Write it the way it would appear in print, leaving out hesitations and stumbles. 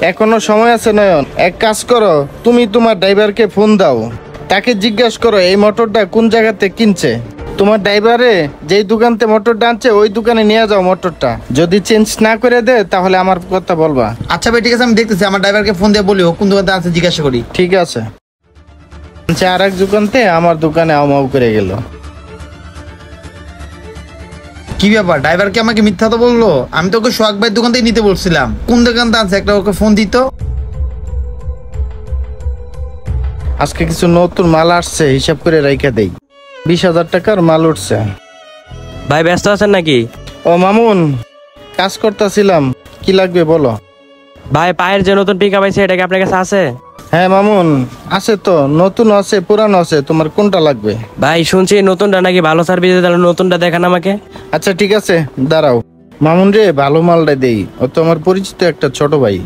এখনো সময় আছে নয়ন, এক কাজ করো, তুমি তোমার ড্রাইভারকে ফোন দাও, তাকে জিজ্ঞাসা করো এই মোটরটা কোন জায়গাতে কিনছে। তোমার ড্রাইভারে যেই দোকানতে মোটরটা আনছে ওই দোকানে নিয়ে যাও মোটরটা, যদি চেঞ্জ না করে দেয় তাহলে আমার কথা বলবা। আচ্ছা ভাই ঠিক আছে, আমি দেখতেছি, আমার ড্রাইভারকে ফোন দিয়ে বলি ও কোন দোকানে আছে জিজ্ঞাসা করি। ঠিক আছে। আর এক দোকানতে আমার দোকানে আমাও করে গেল। কি ব্যাপার, ড্রাইভার কি আমাকে মিথ্যা তো বললো? আমি তো ওকে সোহাগ ভাইয়ের দোকান থেকে নিতে বলছিলাম, কোন দোকানটা আছে একটা ওকে ফোন দিত। আজকে কিছু নতুন মাল আসছে, হিসাব করে রাইখা দেই। 20,000 টাকার মাল উঠছে। ভাই ব্যস্ত আছেন নাকি? ও মামুন, কাজ করতেছিলাম, কি লাগবে বলো। ভাই পায়ের যে নতুন পিক আপ আছে এটা কি আপনার কাছে আছে? হ্যাঁ মামুন, আছে তো, নতুন আছে পুরানো আছে, তোমার কোনটা লাগবে? ভাই শুনছি নতুনটা নাকি ভালো সার্ভিস, তাহলে নতুনটা দেখান আমাকে। আচ্ছা ঠিক আছে, দাঁড়াও। মামুন রে, ভালো মালটা দেই, ও তো আমার পরিচিত একটা ছোট ভাই।